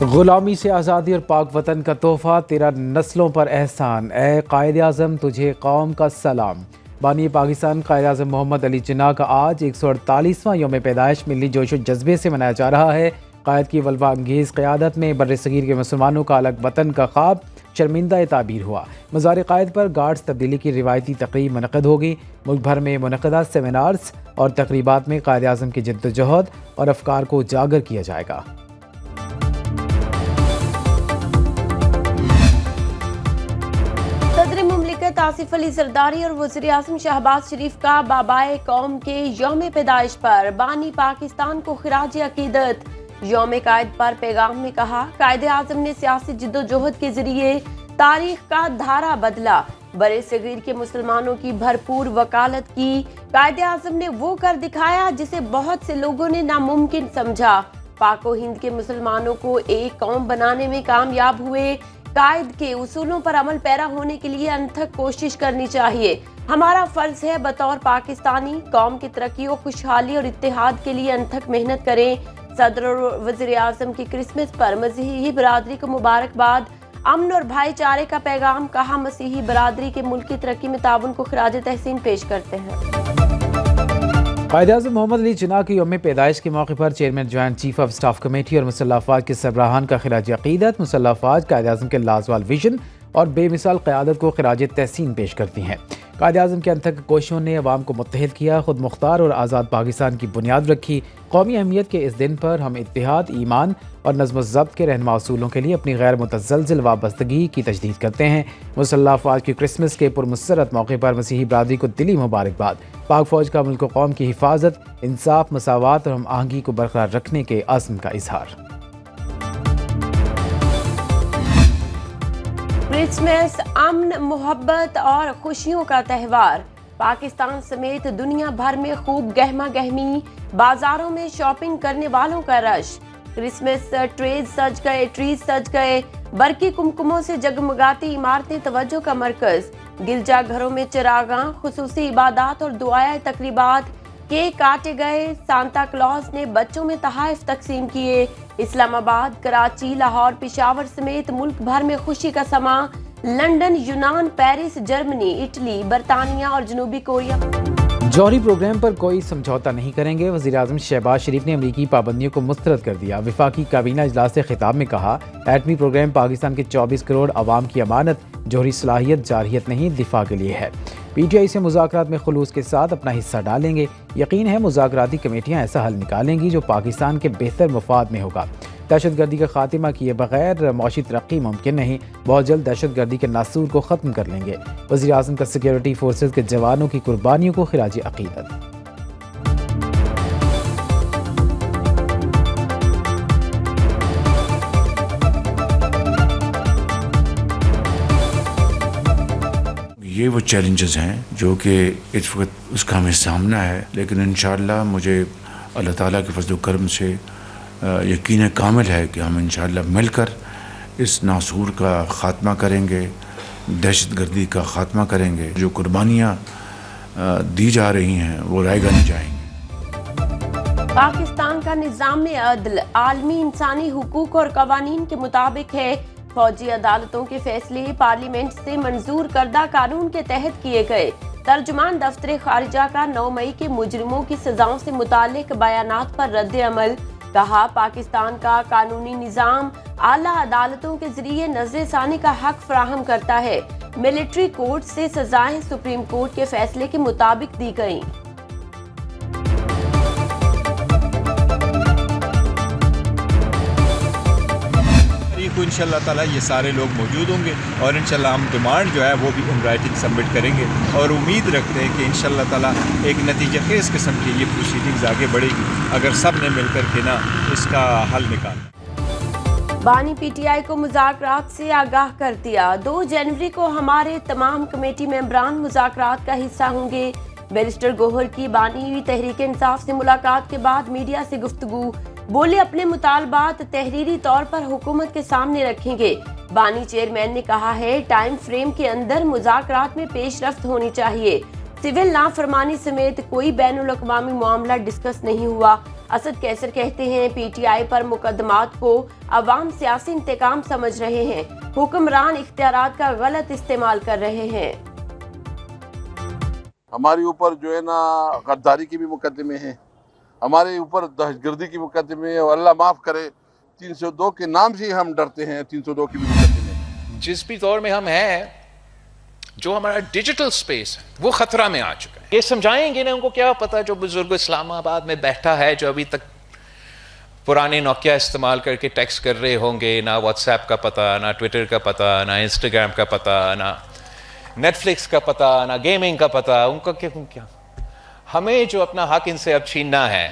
غلامی سے آزادی اور پاک وطن کا تحفہ، تیرا نسلوں پر احسان، اے قائد اعظم تجھے قوم کا سلام۔ بانی پاکستان قائد اعظم محمد علی جناح کا آج 148واں یوم پیدائش ملی جوش و جذبے سے منایا جا رہا ہے۔ قائد کی ولولہ انگیز قیادت میں بر صغیر کے مسلمانوں کا الگ وطن کا خواب شرمندہ تعبیر ہوا۔ مزار قائد پر گارڈز تبدیلی کی روایتی تقریب منعقد ہوگی۔ ملک بھر میں منعقدہ سیمینارز اور تقریبات میں قائد اعظم کی جدوجہد اور افکار کو اجاگر کیا جائے گا۔ صدر مملکت آصف علی زرداری اور وزیر اعظم شہباز شریف کا بابائے قوم کے یوم پیدائش پر بانی پاکستان کو خراج عقیدت۔ یوم قائد پر پیغام میں کہا، قائد اعظم نے سیاسی جدوجہد کے ذریعے تاریخ کا دھارا بدلا، برے صغیر کے مسلمانوں کی بھرپور وکالت کی۔ قائد اعظم نے وہ کر دکھایا جسے بہت سے لوگوں نے ناممکن سمجھا۔ پاک و ہند کے مسلمانوں کو ایک قوم بنانے میں کامیاب ہوئے۔ قائد کے اصولوں پر عمل پیرا ہونے کے لیے انتھک کوشش کرنی چاہیے۔ ہمارا فرض ہے بطور پاکستانی قوم کی ترقی و خوشحالی اور اتحاد کے لیے انتھک محنت کریں۔ صدر اور وزیر اعظم کی کرسمس پر مسیحی برادری کو مبارکباد، امن اور بھائی چارے کا پیغام، کہا مسیحی برادری کے ملک کی ترقی میں تعاون کو خراج تحسین پیش کرتے ہیں۔ قائد اعظم محمد علی جناح کی یوم پیدائش کے موقع پر chairman joint chief of staff committee اور مسلح افواج کے سربراہان کا خراج عقیدت۔ مسلح افواج قائد اعظم کے لازوال ویژن اور بے مثال قیادت کو خراج تحسین پیش کرتی ہیں۔ قائد اعظم کے انتھک کوششوں نے عوام کو متحد کیا، خود مختار اور آزاد پاکستان کی بنیاد رکھی۔ قومی اہمیت کے اس دن پر ہم اتحاد، ایمان اور نظم و ضبط کے رہنما اصولوں کے لیے اپنی غیر متزلزل وابستگی کی تجدید کرتے ہیں۔ مسلح افواج کی کرسمس کے پرمسرت موقع پر مسیحی برادری کو دلی مبارکباد۔ پاک فوج کا ملک و قوم کی حفاظت، انصاف، مساوات اور ہم آہنگی کو برقرار رکھنے کے عزم کا اظہار۔ کرسمس امن، محبت اور خوشیوں کا تہوار۔ پاکستان سمیت دنیا بھر میں خوب گہما گہمی، بازاروں میں شاپنگ کرنے والوں کا رش۔ کرسمس ٹریز سج گئے، برقی کمکموں سے جگمگاتی عمارتیں توجہ کا مرکز۔ گرجا گھروں میں چراغاں، خصوصی عبادات اور دعائیں تقریبات، کیک کاٹے گئے۔ سانتا کلاز نے بچوں میں تحائف تقسیم کیے۔ اسلام آباد، کراچی، لاہور، پشاور سمیت ملک بھر میں خوشی کا سماں۔ لندن، یونان، پیرس، جرمنی، اٹلی، برطانیہ اور جنوبی کوریا جوہری پروگرام پر کوئی سمجھوتہ نہیں کریں گے۔ وزیر اعظم شہباز شریف نے امریکی پابندیوں کو مسترد کر دیا۔ وفاقی کابینہ اجلاس سے خطاب میں کہا، ایٹمی پروگرام پاکستان کے 24 کروڑ عوام کی امانت، جوہری صلاحیت جارحیت نہیں، دفاع کے لیے ہے۔ پی ٹی آئی سے مذاکرات میں خلوص کے ساتھ اپنا حصہ ڈالیں گے۔ یقین ہے مذاکراتی کمیٹیاں ایسا حل نکالیں گی جو پاکستان کے بہتر مفاد میں ہوگا۔ دہشت گردی کا خاتمہ کیے بغیر معاشی ترقی ممکن نہیں۔ بہت جلد دہشت گردی کے ناسور کو ختم کر لیں گے۔ وزیر اعظم کا سیکیورٹی فورسز کے جوانوں کی قربانیوں کو خراج عقیدت۔ یہ وہ چیلنجز ہیں جو کہ اس وقت اس کا ہمیں سامنا ہے، لیکن انشاءاللہ مجھے اللہ تعالیٰ کے فضل و کرم سے یقین کامل ہے کہ ہم انشاءاللہ مل کر اس ناسور کا خاتمہ کریں گے، دہشت گردی کا خاتمہ کریں گے۔ جو قربانیاں دی جا رہی ہیں وہ رائے گاہ نہیں جائیں گے۔ پاکستان کا نظام عدل عالمی انسانی حقوق اور قوانین کے مطابق ہے۔ فوجی عدالتوں کے فیصلے پارلیمنٹ سے منظور کردہ قانون کے تحت کیے گئے۔ ترجمان دفتر خارجہ کا 9 مئی کے مجرموں کی سزاؤں سے متعلق بیانات پر رد عمل۔ کہا، پاکستان کا قانونی نظام اعلیٰ عدالتوں کے ذریعے نظر ثانی کا حق فراہم کرتا ہے۔ ملٹری کورٹ سے سزائیں سپریم کورٹ کے فیصلے کے مطابق دی گئیں۔ کو انشاءاللہ تعالیٰ یہ سارے لوگ موجود ہوں گے اور انشاءاللہ ہم ڈیمانڈ جو ہے وہ بھی ان رائٹنگ سبمٹ کریں گے اور امید رکھتے ہیں کہ انشاءاللہ تعالیٰ ایک نتیجہ خیز قسم کی یہ پروسیڈنگز آگے بڑھے گی اگر سب نے مل کر کے نا اس کا حل نکالا۔ بانی پی ٹی آئی کو مذاکرات سے آگاہ کر دیا۔ 2 جنوری کو ہمارے تمام کمیٹی ممبران مذاکرات کا حصہ ہوں گے۔ بیرسٹر گوہر کی بانی تحریک انصاف سے ملاقات کے بعد میڈیا سے گفتگو، بولے اپنے مطالبات تحریری طور پر حکومت کے سامنے رکھیں گے۔ بانی چیئرمین نے کہا ہے ٹائم فریم کے اندر مذاکرات میں پیش رفت ہونی چاہیے۔ سول نافرمانی سمیت کوئی بین الاقوامی معاملہ ڈسکس نہیں ہوا۔ اسد کیسر کہتے ہیں پی ٹی آئی پر مقدمات کو عوام سیاسی انتقام سمجھ رہے ہیں، حکمران اختیارات کا غلط استعمال کر رہے ہیں۔ ہمارے اوپر جو ہے نا غداری کی بھی مقدمے ہیں، ہمارے اوپر دہشت گردی کی مقدمے ہیں، اور اللہ معاف کرے 302 کے نام سے ہی ہم ڈرتے ہیں، 302 کی بھی مقدمے ہیں۔ جس بھی دور میں ہم ہیں، جو ہمارا ڈیجیٹل سپیس ہے وہ خطرہ میں آ چکا ہے۔ یہ سمجھائیں گے نا، ان کو کیا پتا جو بزرگ اسلام آباد میں بیٹھا ہے، جو ابھی تک پرانے نوکیا استعمال کر کے ٹیکسٹ کر رہے ہوں گے، نہ واٹس ایپ کا پتہ، نہ ٹویٹر کا پتہ، نہ انسٹاگرام کا پتہ، نہ نیٹ فلکس کا پتہ، نہ گیمنگ کا پتہ، ان کا کیا؟ ہمیں جو اپنا حق ان سے اب چھیننا ہے۔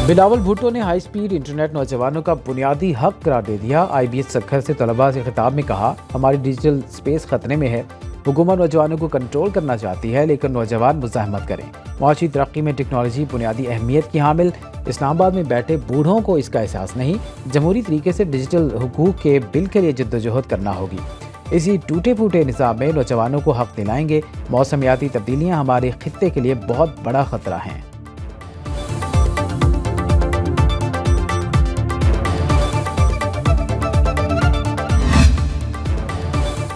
بلاول بھٹو نے ہائی سپیڈ انٹرنیٹ نوجوانوں کا بنیادی حق قرار دے دیا۔ آئی بی ایس سکھر سے طلباء سے خطاب میں کہا، ہماری ڈیجیٹل سپیس خطرے میں ہے، حکومت نوجوانوں کو کنٹرول کرنا چاہتی ہے، لیکن نوجوان مزاحمت کریں۔ معاشی ترقی میں ٹیکنالوجی بنیادی اہمیت کی حامل، اسلام آباد میں بیٹھے بوڑھوں کو اس کا احساس نہیں۔ جمہوری طریقے سے ڈیجیٹل حقوق کے بل کے لیے جدوجہد کرنا ہوگی۔ اسی ٹوٹے پھوٹے نظام میں نوجوانوں کو حق دلائیں گے۔ موسمیاتی تبدیلیاں ہمارے خطے کے لیے بہت بڑا خطرہ ہیں۔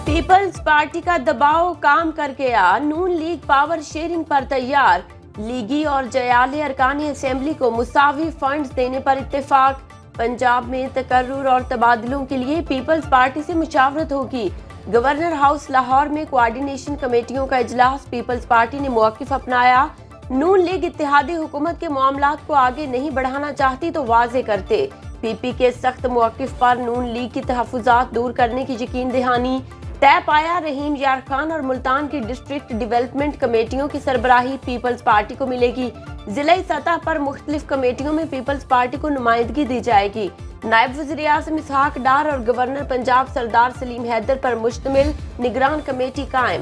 پیپلز پارٹی کا دباؤ کام کر گیا، نون لیگ پاور شیئرنگ پر تیار، لیگی اور جیالی ارکان اسمبلی کو مساوی فنڈز دینے پر اتفاق۔ پنجاب میں تقرر اور تبادلوں کے لیے پیپلز پارٹی سے مشاورت ہوگی۔ گورنر ہاؤس لاہور میں کوارڈینیشن کمیٹیوں کا اجلاس، پیپلز پارٹی نے موقف اپنایا۔ نون لیگ اتحادی حکومت کے معاملات کو آگے نہیں بڑھانا چاہتی تو واضح کرتے۔ پی پی کے سخت موقف پر نون لیگ کی تحفظات دور کرنے کی یقین دہانی۔ طے پایا، رحیم یار خان اور ملتان کی ڈسٹرکٹ ڈیولپمنٹ کمیٹیوں کی سربراہی پیپلز پارٹی کو ملے گی۔ ضلعی سطح پر مختلف کمیٹیوں میں پیپلز پارٹی کو نمائندگی دی جائے گی۔ نائب وزیر اعظم اسحاق ڈار اور گورنر پنجاب سردار سلیم حیدر پر مشتمل نگران کمیٹی قائم۔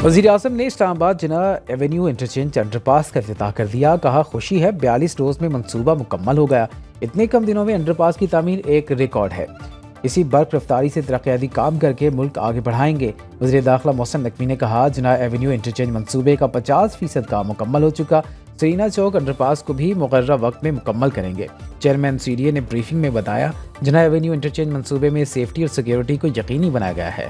وزیر اعظم نے اسلام آباد جناح ایونیو انٹرچینج انڈر پاس کا افتتاح کر دیا۔ کہا، خوشی ہے 42 روز میں منصوبہ مکمل ہو گیا، اتنے کم دنوں میں انڈر پاس کی تعمیر ایک ریکارڈ ہے۔ اسی برق رفتاری سے ترقیاتی کام کر کے ملک آگے بڑھائیں گے۔ وزیر داخلہ محسن نقوی نے کہا، جناح ایونیو انٹرچینج منصوبے کا 50% کام مکمل ہو چکا، سرینا چوک انڈر پاس کو بھی مقررہ وقت میں مکمل کریں گے۔ چیئرمین سی ڈی اے نے بریفنگ میں بتایا، جناح ایونیو انٹرچینج منصوبے میں سیفٹی اور سیکیورٹی کو یقینی بنایا گیا ہے۔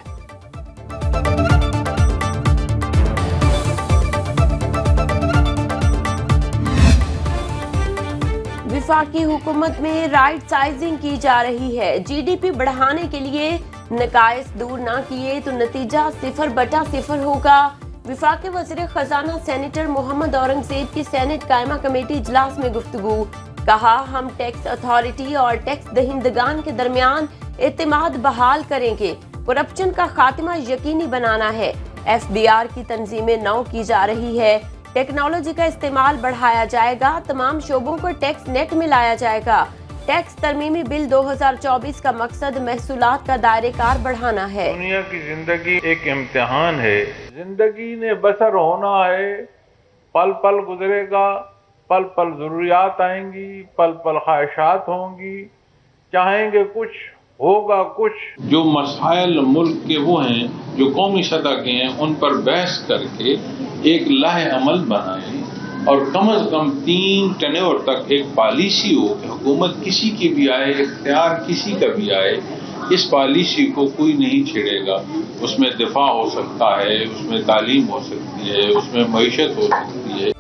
وفاقی حکومت میں رائٹ سائزنگ کی جا رہی ہے، جی ڈی پی بڑھانے کے لیے نقائص دور نہ کیے تو نتیجہ 0/0 ہوگا۔ وفاقی وزیر خزانہ سینیٹر محمد اورنگزیب کی سینٹ قائمہ کمیٹی اجلاس میں گفتگو۔ کہا، ہم ٹیکس اتھارٹی اور ٹیکس دہندگان کے درمیان اعتماد بحال کریں گے، کرپشن کا خاتمہ یقینی بنانا ہے۔ ایف بی آر کی تنظیمیں نو کی جا رہی ہے، ٹیکنالوجی کا استعمال بڑھایا جائے گا، تمام شعبوں کو ٹیکس نیٹ میں لایا جائے گا۔ ٹیکس ترمیمی بل 2024 کا مقصد محصولات کا دائرہ کار بڑھانا ہے۔ دنیا کی زندگی ایک امتحان ہے، زندگی نے بسر ہونا ہے، پل پل گزرے گا، پل پل ضروریات آئیں گی، پل پل خواہشات ہوں گی، چاہیں گے کچھ ہوگا کچھ۔ جو مسائل ملک کے وہ ہیں جو قومی سطح کے ہیں، ان پر بحث کر کے ایک لاہ عمل بنائیں، اور کم از کم 3 ٹینیور تک ایک پالیسی ہو کہ حکومت کسی کی بھی آئے، اختیار کسی کا بھی آئے، اس پالیسی کو کوئی نہیں چھیڑے گا۔ اس میں دفاع ہو سکتا ہے، اس میں تعلیم ہو سکتی ہے، اس میں معیشت ہو سکتی ہے۔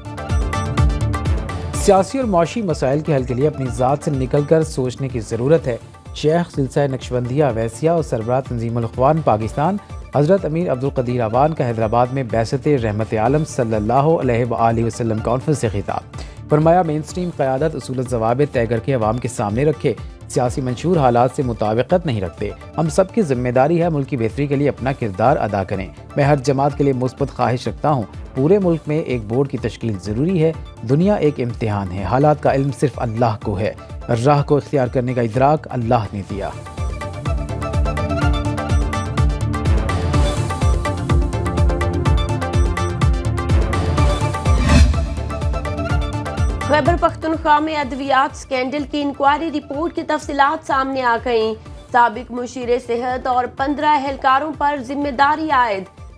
سیاسی اور معاشی مسائل کے حل کے لیے اپنی ذات سے نکل کر سوچنے کی ضرورت ہے۔ شیخ سلسلہ نقشبندیہ اویسیہ اور سربراہ تنظیم الاخوان پاکستان حضرت امیر عبدالقدیر اوان کا حیدرآباد میں بعثت رحمت عالم صلی اللہ علیہ وآلہ وسلم کانفرنس سے خطاب۔ فرمایا، مین سٹریم قیادت اصول ضوابط طے کر کے عوام کے سامنے رکھے، سیاسی منشور حالات سے مطابقت نہیں رکھتے۔ ہم سب کی ذمہ داری ہے ملک کی بہتری کے لیے اپنا کردار ادا کریں۔ میں ہر جماعت کے لیے مثبت خواہش رکھتا ہوں، پورے ملک میں ایک بورڈ کی تشکیل ضروری ہے۔ دنیا ایک امتحان ہے، حالات کا علم صرف اللہ کو ہے، راہ کو اختیار کرنے کا ادراک اللہ نے دیا۔ خیبر پختونخوا میں ادویات سکینڈل کی انکوائری رپورٹ کی تفصیلات سامنے آ گئیں۔ سابق مشیر صحت اور 15 اہلکاروں پر ذمہ داری عائد۔